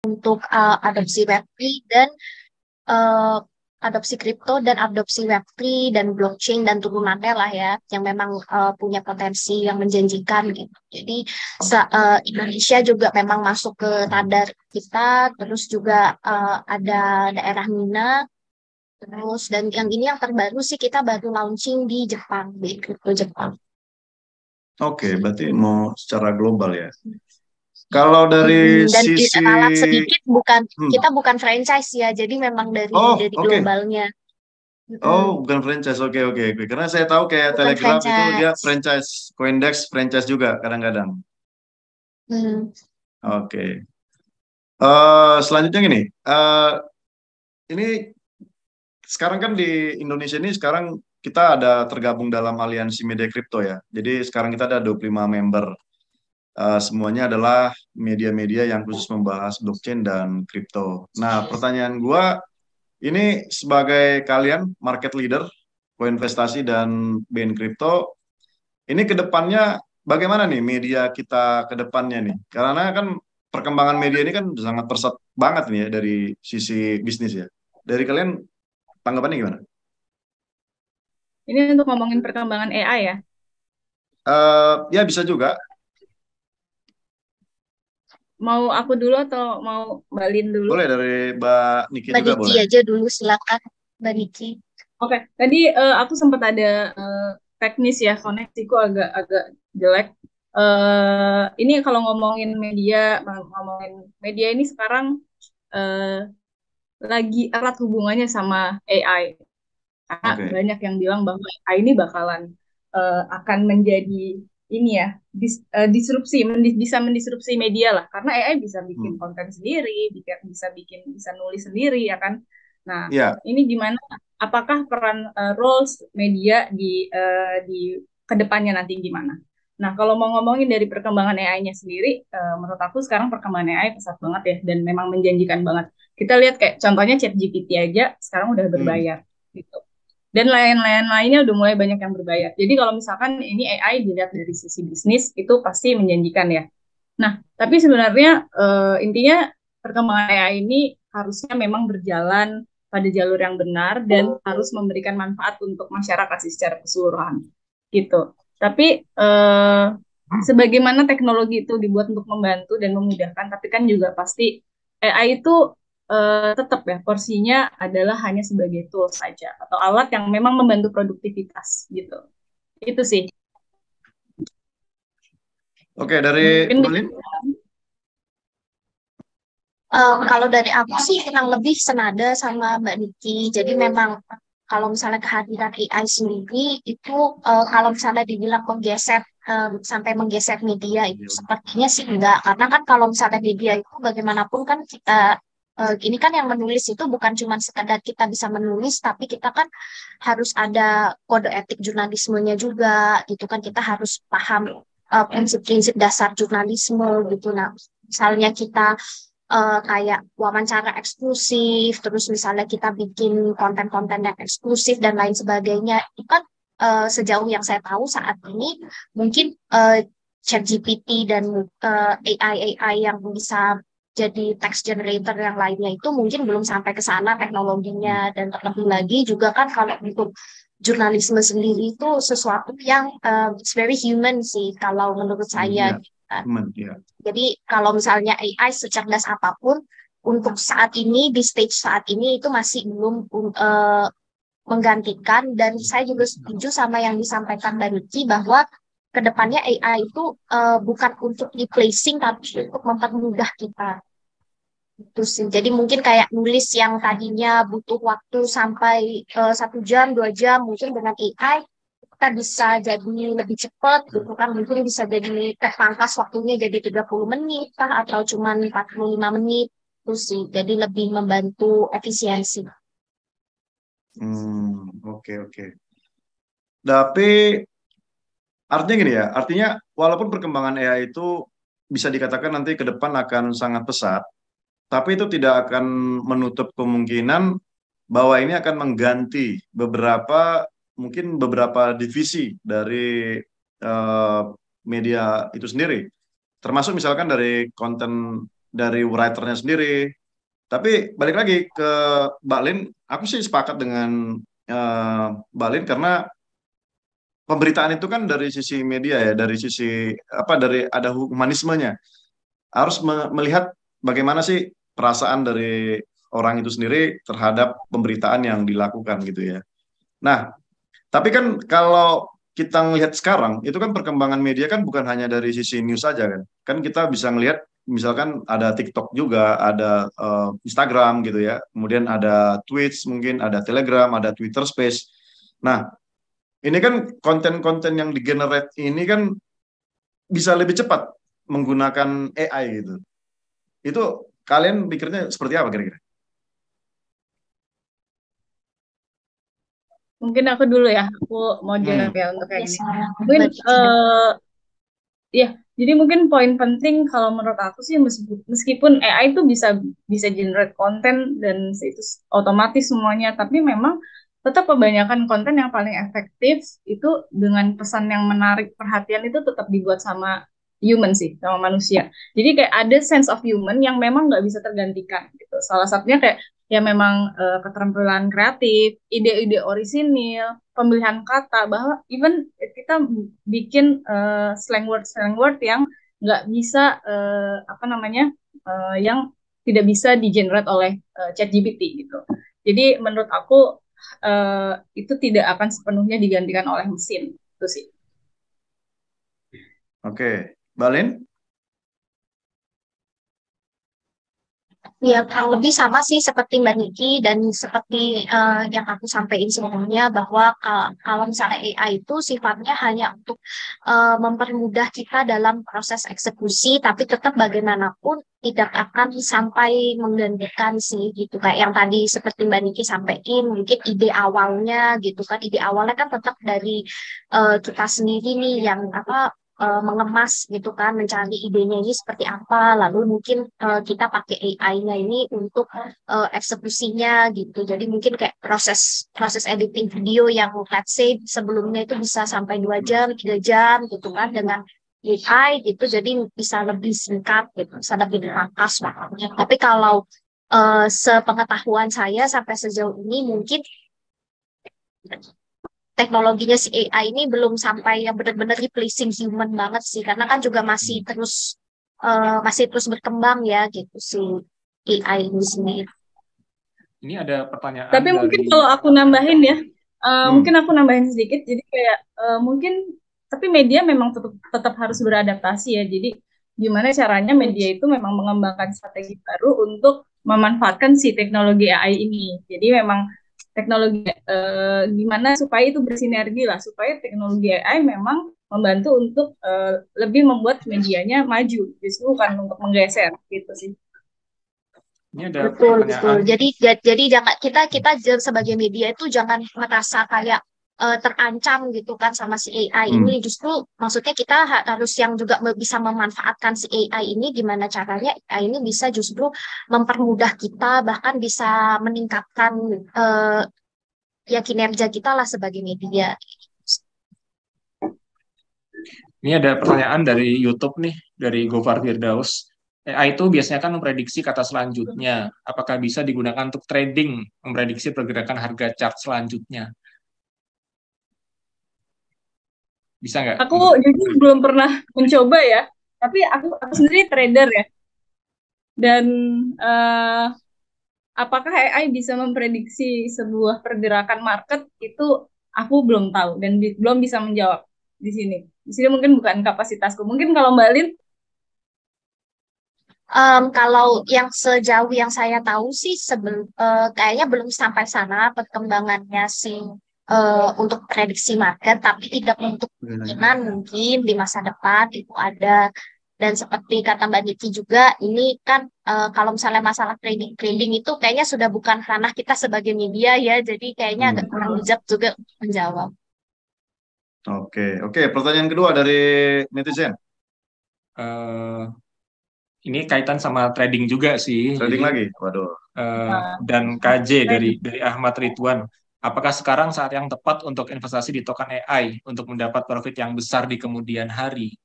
untuk adopsi Web3 dan eh, adopsi kripto dan adopsi Web3 dan blockchain dan turunannya lah ya, yang memang punya potensi yang menjanjikan gitu. Jadi Indonesia juga memang masuk ke radar kita, terus juga ada daerah Mina, terus dan yang ini yang terbaru sih kita baru launching di Jepang, di kripto Jepang. Oke, berarti mau secara global ya. Kalau dari Dan sisi, ralat sedikit bukan hmm, kita bukan franchise ya, jadi memang oh dari oke. globalnya. Oh, Mm-mm. bukan franchise. Oke, oke, oke. Karena saya tahu kayak Bukan Telegram itu dia franchise. franchise, Coindex franchise juga kadang-kadang. Hmm. Oke. Selanjutnya gini, ini sekarang kan di Indonesia ini sekarang kita ada tergabung dalam aliansi media kripto ya. Jadi sekarang kita ada 25 member. Semuanya adalah media-media yang khusus membahas blockchain dan kripto. Nah, pertanyaan gua ini sebagai kalian market leader, koinvestasi dan BN kripto, ini ke depannya bagaimana nih media kita ke depannya nih? Karena kan perkembangan media ini kan sangat pesat banget nih ya dari sisi bisnis ya. Dari kalian tanggapannya gimana? Ini untuk ngomongin perkembangan AI ya. Ya bisa juga. Mau aku dulu atau mau Mbak Lin dulu? Boleh dari Mbak Niki Mbak juga Niki boleh. aja dulu, silakan Mbak Niki. Oke, tadi aku sempat ada teknis ya, koneksiku agak jelek. Ini kalau ngomongin media ini sekarang eh, lagi erat hubungannya sama AI. Karena Oke. banyak yang bilang bahwa AI ini bakalan akan menjadi ini ya, disrupsi, bisa mendisrupsi media lah. Karena AI bisa bikin Hmm. konten sendiri, bisa nulis sendiri ya kan. Nah, Ya, ini gimana? Apakah peran roles media di kedepannya nanti gimana? Nah, kalau mau ngomongin dari perkembangan AI-nya sendiri, menurut aku sekarang perkembangan AI pesat banget ya, dan memang menjanjikan banget. Kita lihat kayak contohnya ChatGPT aja sekarang udah hmm. berbayar gitu. Dan lain-lain lainnya udah mulai banyak yang berbayar. Jadi kalau misalkan ini AI dilihat dari sisi bisnis itu pasti menjanjikan ya. Nah, tapi sebenarnya intinya perkembangan AI ini harusnya memang berjalan pada jalur yang benar dan harus memberikan manfaat untuk masyarakat secara keseluruhan gitu. Tapi sebagaimana teknologi itu dibuat untuk membantu dan memudahkan, tapi kan juga pasti AI itu tetap ya porsinya adalah hanya sebagai tool saja atau alat yang memang membantu produktivitas gitu. Itu sih. Oke, dari Mungkin Mbak bisa. Lin? Kalau dari aku sih kurang lebih senada sama Mbak Niki. Jadi memang kalau misalnya kehadiran AI sendiri itu kalau misalnya dibilang menggeser sampai menggeser media itu sepertinya sih enggak. Karena kan kalau misalnya media itu bagaimanapun kan kita ini kan yang menulis itu bukan cuma sekadar kita bisa menulis, tapi kita kan harus ada kode etik jurnalismenya juga. Gitu kan kita harus paham prinsip-prinsip dasar jurnalisme gitu. Nah, misalnya kita kayak wawancara eksklusif, terus misalnya kita bikin konten-konten yang eksklusif dan lain sebagainya, itu kan sejauh yang saya tahu saat ini mungkin ChatGPT dan AI yang bisa jadi text generator yang lainnya itu mungkin belum sampai ke sana teknologinya, dan terlebih lagi juga kan kalau untuk jurnalisme sendiri itu sesuatu yang it's very human sih kalau menurut saya Ya, gitu kan. teman, ya. Jadi kalau misalnya AI secerdas apapun, untuk saat ini, di stage saat ini itu masih belum menggantikan. Dan saya juga setuju sama yang disampaikan Mbak Niki bahwa kedepannya AI itu bukan untuk replacing, tapi untuk mempermudah kita. Itu sih. Jadi mungkin kayak nulis yang tadinya butuh waktu sampai 1 jam, 2 jam, mungkin dengan AI kita bisa jadi lebih cepat gitu kan, mungkin bisa jadi terpangkas waktunya jadi 30 menit kah, atau cuma 45 menit itu sih, jadi lebih membantu efisiensi. Oke, oke. Tapi artinya gini ya, artinya walaupun perkembangan AI itu bisa dikatakan nanti ke depan akan sangat pesat, tapi itu tidak akan menutup kemungkinan bahwa ini akan mengganti mungkin beberapa divisi dari eh, media itu sendiri. Termasuk misalkan dari konten dari writernya sendiri. Tapi balik lagi ke Mbak Lin, aku sih sepakat dengan Mbak Lin karena pemberitaan itu kan dari sisi media ya, dari sisi apa dari ada humanismenya. Harus melihat bagaimana sih perasaan dari orang itu sendiri terhadap pemberitaan yang dilakukan gitu ya. Nah, tapi kan kalau kita ngelihat sekarang, itu kan perkembangan media kan bukan hanya dari sisi news saja kan. Kan kita bisa ngelihat misalkan ada TikTok juga, ada Instagram gitu ya. Kemudian ada Twitch mungkin, ada Telegram, ada Twitter Space. Nah, ini kan konten-konten yang di-generate ini kan bisa lebih cepat menggunakan AI gitu. Itu kalian pikirnya seperti apa kira-kira? Mungkin aku dulu ya, aku mau jawab Hmm, ya untuk yang ini. Biasa Mungkin Mbak Diki. ya, jadi mungkin poin penting kalau menurut aku sih meskipun AI itu bisa bisa generate konten dan itu otomatis semuanya, tapi memang tetap kebanyakan konten yang paling efektif itu dengan pesan yang menarik perhatian itu tetap dibuat sama human sih, sama manusia. Jadi kayak ada sense of human yang memang nggak bisa tergantikan gitu. Salah satunya kayak ya memang keterampilan kreatif, ide-ide orisinil, pemilihan kata, bahwa even kita bikin slang word yang nggak bisa apa namanya yang tidak bisa di-generate oleh ChatGPT gitu. Jadi menurut aku itu tidak akan sepenuhnya digantikan oleh mesin itu sih. oke. Mbak Lin? Ya, kurang lebih sama sih seperti Mbak Niki dan seperti yang aku sampaikan sebelumnya bahwa kalau misalnya AI itu sifatnya hanya untuk mempermudah kita dalam proses eksekusi, tapi tetap bagaimanapun tidak akan sampai menggantikan sih gitu. Kayak yang tadi seperti Mbak Niki sampaikan, mungkin ide awalnya gitu kan, ide awalnya kan tetap dari kita sendiri nih yang apa mengemas gitu kan, mencari idenya ini seperti apa, lalu mungkin kita pakai AI-nya ini untuk eksekusinya gitu. Jadi mungkin kayak proses proses editing video yang let's say sebelumnya itu bisa sampai 2 jam, 3 jam gitu kan dengan AI gitu, jadi bisa lebih singkat gitu, bisa lebih dipangkas waktunya. Tapi kalau sepengetahuan saya sampai sejauh ini mungkin teknologinya si AI ini belum sampai yang benar-benar replacing human banget sih, karena kan juga masih terus berkembang ya gitu si AI ini sendiri. Ini ada pertanyaan Tapi mungkin dari kalau aku nambahin ya, Hmm, mungkin aku nambahin sedikit. Jadi kayak mungkin, tapi media memang tetap tetap harus beradaptasi ya. Jadi gimana caranya media itu memang mengembangkan strategi baru untuk memanfaatkan si teknologi AI ini. Jadi memang teknologi gimana supaya itu bersinergi lah, supaya teknologi AI memang membantu untuk lebih membuat medianya maju, justru bukan untuk menggeser gitu sih. ini ada Betul, betul. pertanyaan. Jadi jangan kita sebagai media itu jangan merasa kayak terancam gitu kan sama si AI ini. hmm. Justru maksudnya kita harus yang juga bisa memanfaatkan si AI ini, gimana caranya AI ini bisa justru mempermudah kita, bahkan bisa meningkatkan eh, ya kinerja kita lah sebagai media. Ini ada pertanyaan dari YouTube nih, dari Gofar Firdaus. AI itu biasanya kan memprediksi kata selanjutnya. Apakah bisa digunakan untuk trading, memprediksi pergerakan harga chart selanjutnya? Bisa nggak Aku untuk jujur belum pernah mencoba ya, tapi aku sendiri trader ya. Dan eh, apakah AI bisa memprediksi sebuah pergerakan market itu aku belum tahu dan belum bisa menjawab di sini. Di sini mungkin bukan kapasitasku. Mungkin kalau Mbak Lin, Kalau yang sejauh yang saya tahu sih kayaknya belum sampai sana perkembangannya sih untuk prediksi market, tapi tidak untuk kemungkinan mungkin di masa depan itu ada. Dan seperti kata Mbak Niki juga, ini kan kalau misalnya masalah trading trading itu kayaknya sudah bukan ranah kita sebagai media ya, jadi kayaknya agak Hmm. kurang bijak juga menjawab. Oke, oke. Pertanyaan kedua dari netizen. eh, ini kaitan sama trading juga sih. Trading Jadi lagi. Waduh. dan KJ dari Ahmad Ridwan. Apakah sekarang saat yang tepat untuk investasi di token AI untuk mendapat profit yang besar di kemudian hari?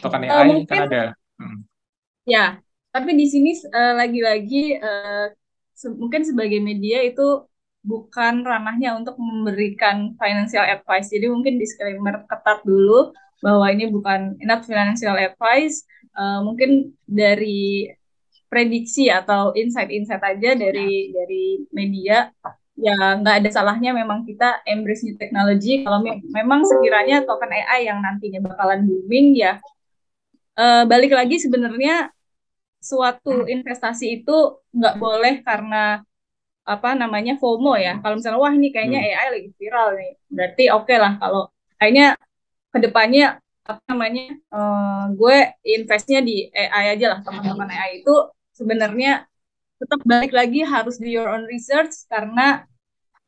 Token AI kan Mungkin ada. Hmm. ya, tapi di sini lagi-lagi mungkin sebagai media itu bukan ranahnya untuk memberikan financial advice. Jadi mungkin disclaimer ketat dulu bahwa ini bukan not financial advice. Mungkin dari prediksi atau insight-insight aja dari media, ya nggak ada salahnya memang kita embrace new technology. Kalau memang sekiranya token AI yang nantinya bakalan booming, ya balik lagi sebenarnya suatu investasi itu nggak boleh karena apa namanya FOMO ya. Kalau misalnya wah ini kayaknya Hmm. AI lagi viral nih, berarti oke lah kalau kayaknya kedepannya apa namanya gue investnya di AI aja lah. Teman-teman AI itu sebenarnya tetap balik lagi harus do your own research karena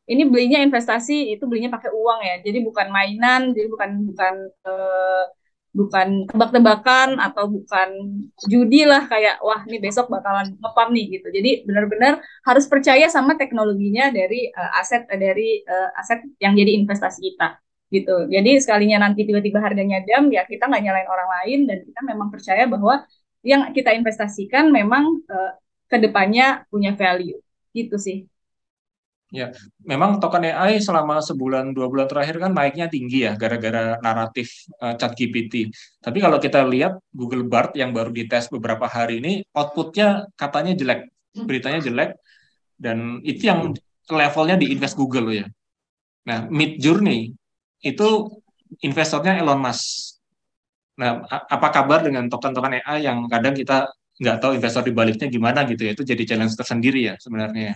ini belinya investasi itu belinya pakai uang ya. Jadi bukan mainan, jadi bukan bukan bukan tebak-tebakan atau bukan judi lah kayak wah ini besok bakalan ngepam nih gitu. Jadi benar-benar harus percaya sama teknologinya dari aset yang jadi investasi kita gitu. Jadi sekalinya nanti tiba-tiba harganya dam ya kita nggak nyalain orang lain dan kita memang percaya bahwa yang kita investasikan memang kedepannya punya value gitu sih. Ya, memang token AI selama sebulan 2 bulan terakhir kan naiknya tinggi ya gara-gara naratif ChatGPT. Tapi kalau kita lihat Google Bard yang baru dites beberapa hari ini, outputnya katanya jelek, beritanya jelek, dan itu yang levelnya di invest Google loh ya. Nah, Midjourney itu investornya Elon Musk. Nah, apa kabar dengan token-token AI yang kadang kita nggak tahu investor di baliknya gimana gitu ya? Itu jadi challenge tersendiri ya sebenarnya.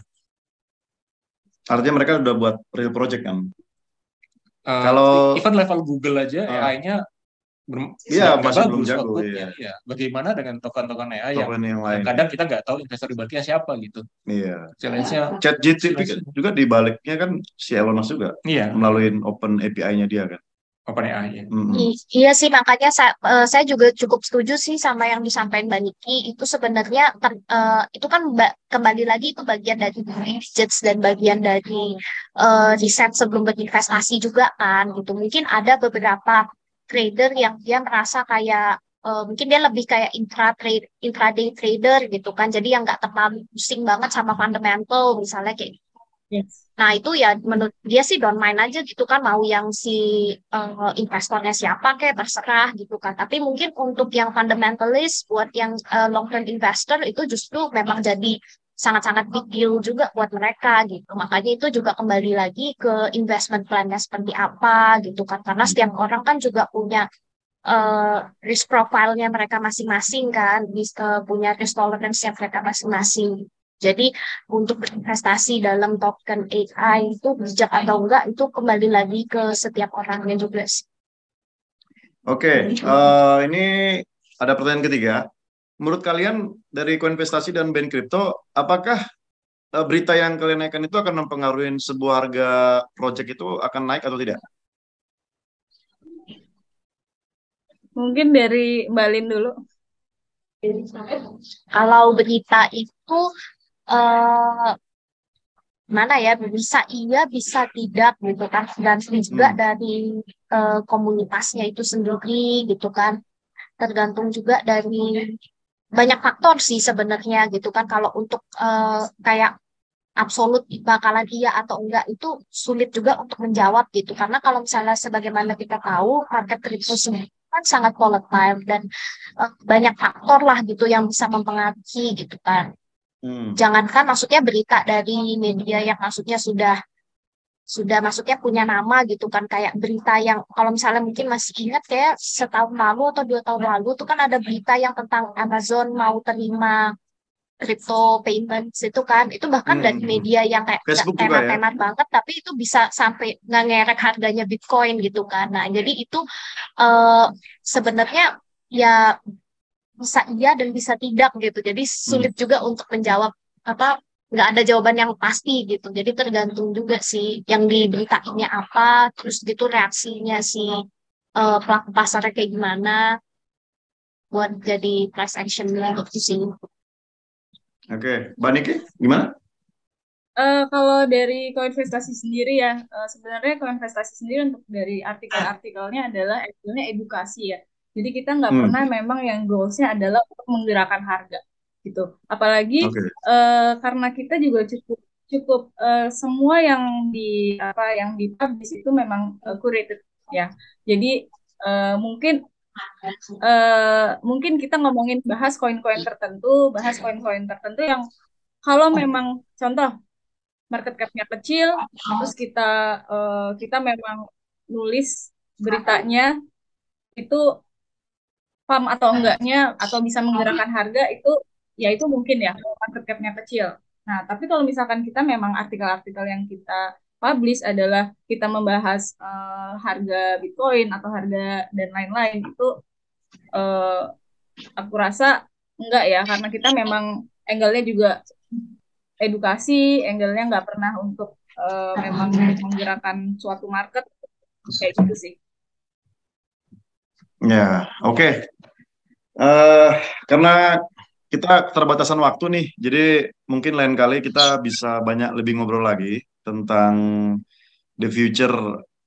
Artinya mereka udah buat real project kan. Uh, Kalau even level Google aja AI-nya iya nggak masih belum bagus jago outputnya. ya. Ya, bagaimana dengan token-token AI Token yang yang lain. kadang kita nggak tahu investor di baliknya siapa gitu. Iya. Challenge-nya ChatGPT juga di baliknya kan si Elon Musk juga iya, melalui open API-nya dia kan. OpenAI ya. Iya sih, makanya saya juga cukup setuju sih sama yang disampaikan Mbak Niki. Itu sebenarnya itu kan kembali lagi itu bagian dari research dan bagian dari riset sebelum berinvestasi juga kan gitu. Mungkin ada beberapa trader yang dia merasa kayak mungkin dia lebih kayak intraday trader gitu kan. Jadi yang nggak terlalu pusing banget sama fundamental misalnya kayak. Yes. Nah, itu ya menurut dia sih don't mind aja gitu kan, mau yang si investornya siapa kayak terserah gitu kan. Tapi mungkin untuk yang fundamentalist, buat yang long term investor itu justru memang jadi sangat-sangat big deal juga buat mereka gitu. Makanya itu juga kembali lagi ke investment plan-nya seperti apa gitu kan. Karena setiap orang kan juga punya risk profile-nya mereka masing-masing kan, punya risk tolerance-nya mereka masing-masing. Jadi untuk berinvestasi dalam token AI itu bijak atau enggak itu kembali lagi ke setiap orangnya juga sih. Oke, ini ada pertanyaan ketiga. Menurut kalian dari koinvestasi dan band kripto, apakah berita yang kalian naikkan itu akan mempengaruhi sebuah harga project itu akan naik atau tidak? Mungkin dari Mbak Lin dulu. Kalau berita itu mana ya, bisa iya bisa tidak gitu kan, dan juga dari komunitasnya itu sendiri gitu kan, tergantung juga dari banyak faktor sih sebenarnya gitu kan. Kalau untuk kayak absolut bakalan iya atau enggak itu sulit juga untuk menjawab gitu, karena kalau misalnya sebagaimana kita tahu market kripto sendiri kan sangat volatile dan banyak faktor lah gitu yang bisa mempengaruhi gitu kan. Jangankan maksudnya berita dari media yang maksudnya sudah maksudnya punya nama gitu kan, kayak berita yang kalau misalnya mungkin masih ingat kayak setahun lalu atau 2 tahun lalu itu kan ada berita yang tentang Amazon mau terima crypto payments itu kan, itu bahkan dari media yang kayak Facebook juga ya? tenar-tenar banget tapi itu bisa sampai nggak ngerek harganya Bitcoin gitu kan. Nah jadi itu sebenarnya ya bisa iya dan bisa tidak gitu, jadi sulit juga untuk menjawab apa, nggak ada jawaban yang pasti gitu, jadi tergantung juga sih yang diberitainnya apa, terus gitu reaksinya si pelaku pasarnya kayak gimana buat jadi price actionnya gitu sih. Oke, Mbak Niki gimana? Kalau dari koinvestasi sendiri sebenarnya koinvestasi sendiri untuk dari artikel-artikelnya adalah sebetulnya edukasi ya. Jadi kita nggak Hmm, pernah memang yang goals-nya adalah untuk menggerakkan harga gitu. Apalagi oke. karena kita juga cukup cukup semua yang yang dipublish itu memang curated ya. Jadi mungkin mungkin kita ngomongin bahas koin-koin tertentu yang kalau memang contoh market cap-nya kecil, terus kita memang nulis beritanya itu paham atau enggaknya atau bisa menggerakkan harga itu ya itu mungkin ya kalau market cap-nya kecil. Nah, tapi kalau misalkan kita memang artikel-artikel yang kita publish adalah kita membahas harga Bitcoin atau harga dan lain-lain itu eh, aku rasa enggak ya karena kita memang angle-nya juga edukasi, angle-nya nggak pernah untuk memang untuk menggerakkan suatu market kayak gitu sih. Ya, oke. Eh, karena kita keterbatasan waktu nih, jadi mungkin lain kali kita bisa banyak lebih ngobrol lagi tentang the future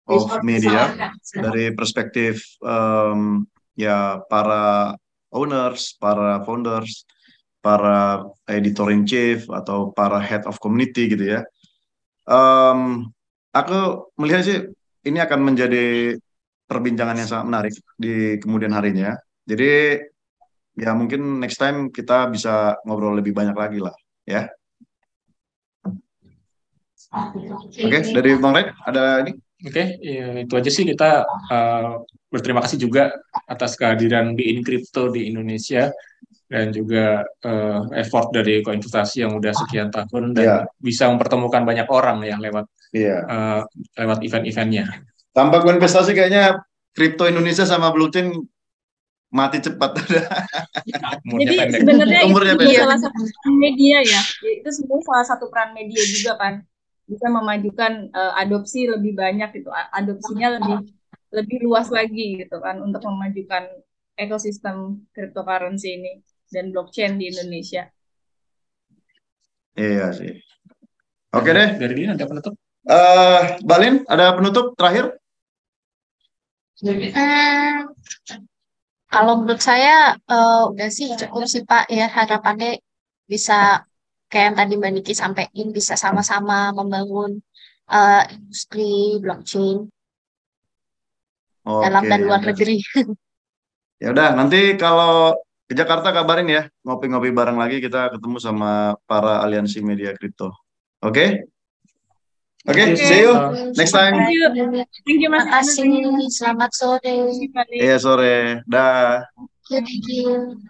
of media dari perspektif ya para owners, para founders, para editor in chief atau para head of community gitu ya. Em, aku melihat sih ini akan menjadi perbincangan yang sangat menarik di kemudian harinya. Jadi ya mungkin next time kita bisa ngobrol lebih banyak lagi lah ya. Oke, dari Bang Red ada ini? Oke, ya, itu aja sih kita berterima kasih juga atas kehadiran di Crypto di Indonesia dan juga effort dari Koinvestasi yang udah sekian tahun dan Iya, bisa mempertemukan banyak orang ya iya. lewat event-eventnya. Tanpa investasi kayaknya kripto Indonesia sama blockchain mati cepat. Jadi Umurnya pendek. sebenarnya itu Umurnya juga pendek. salah satu peran media ya. Itu semua salah satu peran media juga kan. Bisa memajukan adopsi lebih banyak gitu. Adopsinya lebih lebih luas lagi gitu kan untuk memajukan ekosistem cryptocurrency ini dan blockchain di Indonesia. Iya sih. Oke deh. Dari dia ada penutup? Balin, ada penutup terakhir? Hmm, kalau menurut saya udah sih cukup sih Pak ya harapannya bisa kayak yang tadi Mbak Niki sampaikan bisa sama-sama membangun industri blockchain dalam Oke, dan ya luar udah. negeri. Ya udah, nanti kalau ke Jakarta kabarin ya, ngopi-ngopi bareng lagi kita ketemu sama para aliansi media kripto. Oke? Oke, Oke, see you Oke, next thank time. you. Thank you Mas terima Anu, kasih. thank you Selamat sore. Mas Tiffany. Iya sore. Dah. Thank you.